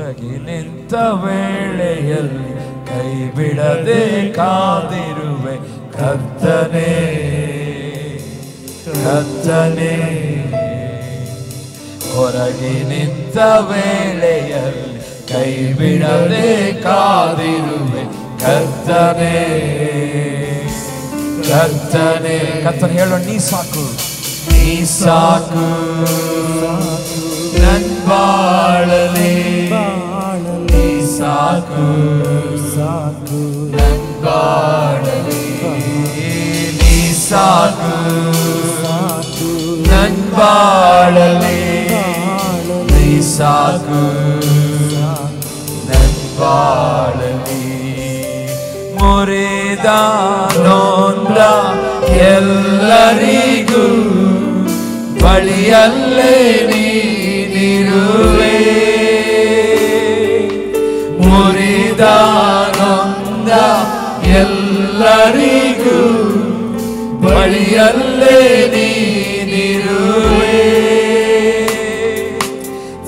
ಕೊರಗಿ ನಿಂತ ವೇಳೆಯಲ್ಲಿ ಕೈ ಬಿಡದೆ ಕಾದಿರುವೆ ಕರ್ತನೇ ಕರ್ತನೇ. ಕೊರಗಿ ನಿಂತ ವೇಳೆಯಲ್ಲಿ ಕೈ ಬಿಡದೆ ಕಾದಿರುವೆ ಕರ್ತನೇ ಕರ್ತನೇ. ಕರ್ತನೇ ಹೇಳೋ, ನೀ ಸಾಕು ನೀ ಸಾಕು ನನ್ ಬಾಳಲಿ, ನೀ ಸಾಕು ಸಾಕು ನನ್ ಬಾಳಲಿ, ನೀ ಸಾಕು ನನ್ ಬಾಳಲಿ, ನೀ ಸಾಕು ನನ್ ಬಾಳಲಿ. ಮುರಿದ ನೊಂದ ಎಲ್ಲರಿಗೂ ಬಳಿಯಲ್ಲೇ ನೀನಿರುವೆ. ಮುರಿದ ನೊಂದ ಎಲ್ಲರಿಗೂ ಬಳಿಯಲ್ಲೇ ನೀನಿರುವೆ.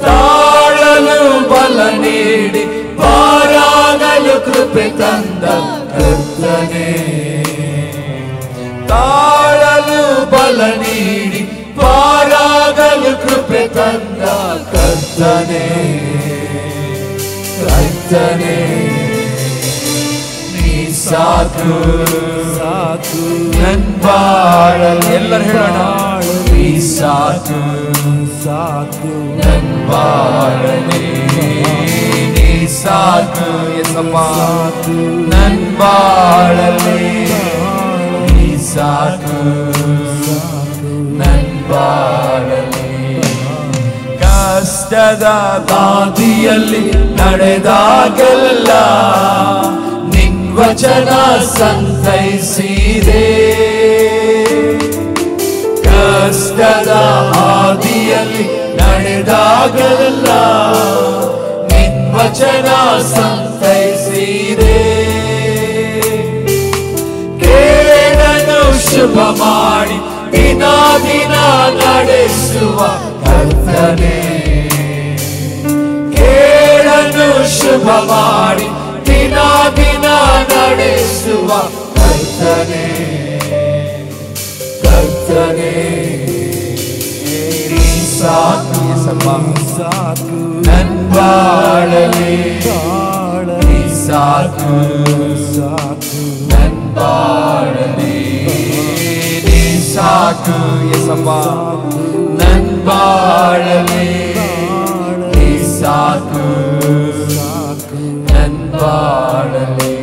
ತಾಳಲು ಬಲ ನೀಡಿ ಪಾರಾಗಲು ಕೃಪೆ ತಂದ ಕರ್ತನೇ, ತಾಳಲು ಬಲ ನೀಡಿ ಪಾರಾಗಲು ಕೃಪೆ ತಂದ ಕರ್ತನೇ ಕರ್ತನೇ. ನೀ ಸಾಕು ಸಾಕು ನನ್ ಬಾಳಲಿ, ಎಲ್ಲರೂ ಹೇಳೋಣ, ನೀ ಸಾಕು ಸಾಕು ನನ್ ಬಾಳಲಿ, ನೀ ಸಾಕು ಯೇಸಪ್ಪ ನನ್ ಬಾಳಲಿ, ನೀ ಸಾಕು ನನ್ ಬಾಳಲಿ. ಕಷ್ಟದ ದಾದಿಯಲ್ಲಿ ನಡೆದಾಗೆಲ್ಲ ನಿನ್ ವಚನ ಸಂತೈಸಿದೆ. ಕಷ್ಟದ ಹಾದಿಯಲ್ಲಿ ನಡೆದಾಗೆಲ್ಲ ನಿನ್ ವಚನ ಸಂತೈಸಿದೆ. ಕೇಳನು ಶುಭ ಮಾಡಿ ದಿನ ದಿನ ನಡೆಸುವ ಕರ್ತನೇ, ಕೇಳನು ಶುಭ ಮಾಡಿ ದಿನ ದಿನ ನಡೆಸುವ ಕರ್ತನೇ ಕರ್ತನೇ. ನೀ ಸಾಕು ಸಾಕು ನನ್ ಬಾಳಲಿ, ನೀ ಸಾಕು ಸಾಕು ನನ್ ಬಾಳಲಿ, ನೀ ಸಾಕು ಯೇಸಪ್ಪ ನನ್ ಬಾಳಲಿ, ನೀ ಸಾಕು ನನ್ ಬಾಳಲಿ.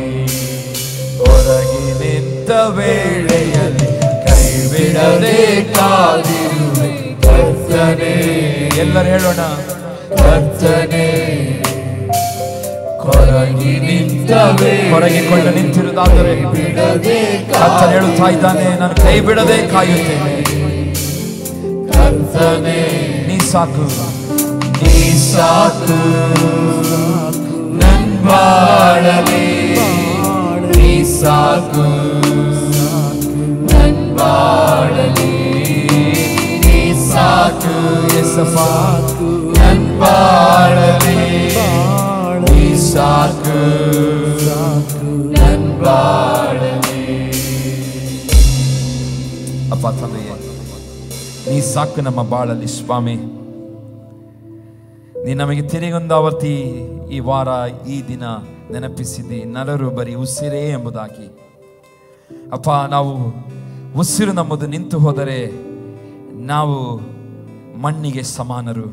ಹೊರಗೆ ನಿಂತ ವೇಳೆಯಲ್ಲಿ ಕೈ ಬಿಡದೆ ಕಾದಿರುವೆ ಕರ್ತನೇ. ಎಲ್ಲರೂ ಹೇಳೋಣ, ಕರ್ತನೇ. ಕೊರಗಿ ನಿಂತ ಕೊರಗಿಕೊಂಡು ನಿಂತಿರುವುದಾದರೆ ಬಿಡದೆ ಕರ್ತನೇ ಹೇಳುತ್ತಾ ಇದ್ದಾನೆ, ನಾನು ಕೈ ಬಿಡದೆ ಕಾಯುತ್ತೇನೆ ಕರ್ತನೇ. ನೀ ಸಾಕು ನೀ ಸಾಕು ನನ್ ಬಾಳಲಿ, ನೀ ಸಾಕು ನನ್ ಬಾಳಲಿ, ನೀ ಸಾಕು ಯೇಸಪ್ಪ ನನ್ ಬಾಳಲಿ, ನೀ ಸಾಕು ನನ್ ಬಾಳಲಿ. ಅಪ್ಪ ತಂದೆಯೇ, ನೀ ಸಾಕು ನಮ್ಮ ಬಾಳಲಿ ಸ್ವಾಮಿ. ನೀ ನಮಗೆ ತಿರುಗೊಂದಾವರ್ತಿ ಈ ವಾರ ಈ ದಿನ ನೆನಪಿಸಿದ್ದಿ, ನರರು ಬರೀ ಉಸಿರೇ ಎಂಬುದಾಗಿ. ಅಪ್ಪ, ನಾವು ಉಸಿರು ನಮ್ಮದು ನಿಂತು ಹೋದರೆ ನಾವು ಮಣ್ಣಿಗೆ ಸಮಾನರು.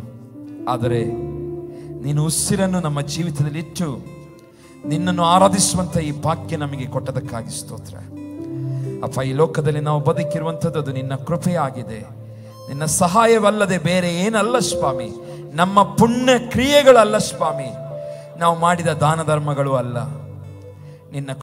ಆದರೆ ನೀನು ಉಸಿರನ್ನು ನಮ್ಮ ಜೀವಿತದಲ್ಲಿ ಇಟ್ಟು ನಿನ್ನನ್ನು ಆರಾಧಿಸುವಂಥ ಈ ಭಾಗ್ಯ ನಮಗೆ ಕೊಟ್ಟದಕ್ಕಾಗಿ ಸ್ತೋತ್ರ. ಅಪ್ಪ, ಈ ಲೋಕದಲ್ಲಿ ನಾವು ಬದುಕಿರುವಂಥದ್ದು ಅದು ನಿನ್ನ ಕೃಪೆಯಾಗಿದೆ, ನಿನ್ನ ಸಹಾಯವಲ್ಲದೆ ಬೇರೆ ಏನಲ್ಲ ಸ್ವಾಮಿ. ನಮ್ಮ ಪುಣ್ಯ ಕ್ರಿಯೆಗಳಲ್ಲ ಸ್ವಾಮಿ, ನಾವು ಮಾಡಿದ ದಾನ ಧರ್ಮಗಳು ಅಲ್ಲ, ನಿನ್ನ